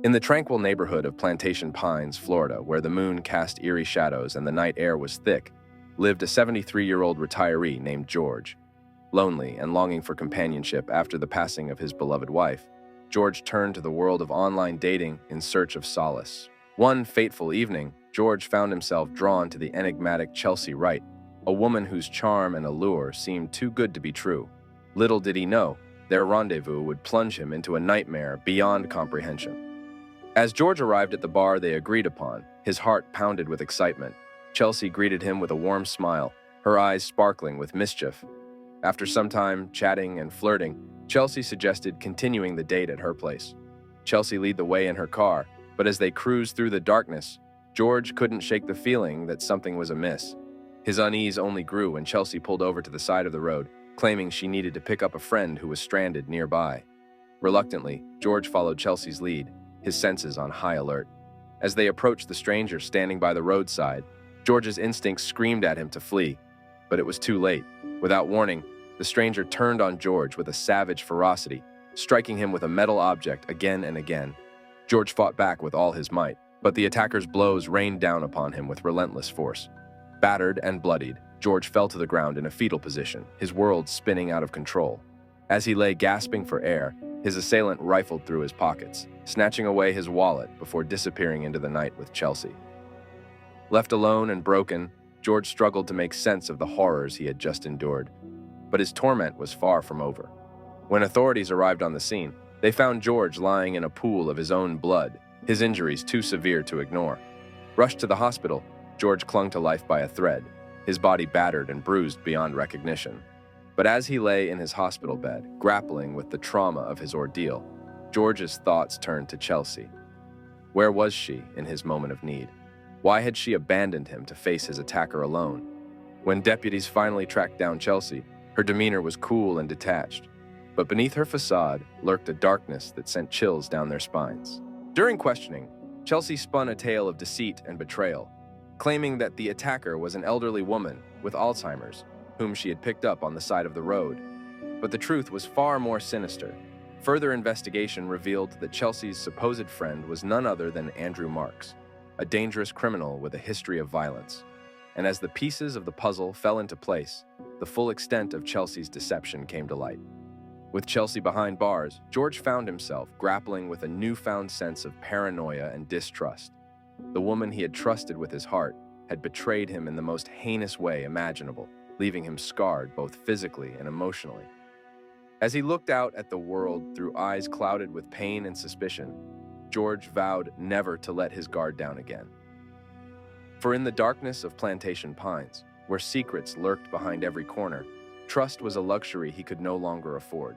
In the tranquil neighborhood of Plantation Pines, Florida, where the moon cast eerie shadows and the night air was thick, lived a 73-year-old retiree named George. Lonely and longing for companionship after the passing of his beloved wife, George turned to the world of online dating in search of solace. One fateful evening, George found himself drawn to the enigmatic Chelsea Wright, a woman whose charm and allure seemed too good to be true. Little did he know, their rendezvous would plunge him into a nightmare beyond comprehension. As George arrived at the bar they agreed upon, his heart pounded with excitement. Chelsea greeted him with a warm smile, her eyes sparkling with mischief. After some time chatting and flirting, Chelsea suggested continuing the date at her place. Chelsea led the way in her car, but as they cruised through the darkness, George couldn't shake the feeling that something was amiss. His unease only grew when Chelsea pulled over to the side of the road, claiming she needed to pick up a friend who was stranded nearby. Reluctantly, George followed Chelsea's lead, his senses on high alert. As they approached the stranger standing by the roadside, George's instincts screamed at him to flee, but it was too late. Without warning, the stranger turned on George with a savage ferocity, striking him with a metal object again and again. George fought back with all his might, but the attacker's blows rained down upon him with relentless force. Battered and bloodied, George fell to the ground in a fetal position, his world spinning out of control. As he lay gasping for air, his assailant rifled through his pockets, snatching away his wallet before disappearing into the night with Chelsea. Left alone and broken, George struggled to make sense of the horrors he had just endured. But his torment was far from over. When authorities arrived on the scene, they found George lying in a pool of his own blood, his injuries too severe to ignore. Rushed to the hospital, George clung to life by a thread, his body battered and bruised beyond recognition. But as he lay in his hospital bed, grappling with the trauma of his ordeal, George's thoughts turned to Chelsea. Where was she in his moment of need? Why had she abandoned him to face his attacker alone? When deputies finally tracked down Chelsea, her demeanor was cool and detached, but beneath her facade lurked a darkness that sent chills down their spines. During questioning, Chelsea spun a tale of deceit and betrayal, claiming that the attacker was an elderly woman with Alzheimer's, whom she had picked up on the side of the road. But the truth was far more sinister. Further investigation revealed that Chelsea's supposed friend was none other than Andrew Marks, a dangerous criminal with a history of violence. And as the pieces of the puzzle fell into place, the full extent of Chelsea's deception came to light. With Chelsea behind bars, George found himself grappling with a newfound sense of paranoia and distrust. The woman he had trusted with his heart had betrayed him in the most heinous way imaginable, leaving him scarred both physically and emotionally. As he looked out at the world through eyes clouded with pain and suspicion, George vowed never to let his guard down again. For in the darkness of Plantation Pines, where secrets lurked behind every corner, trust was a luxury he could no longer afford.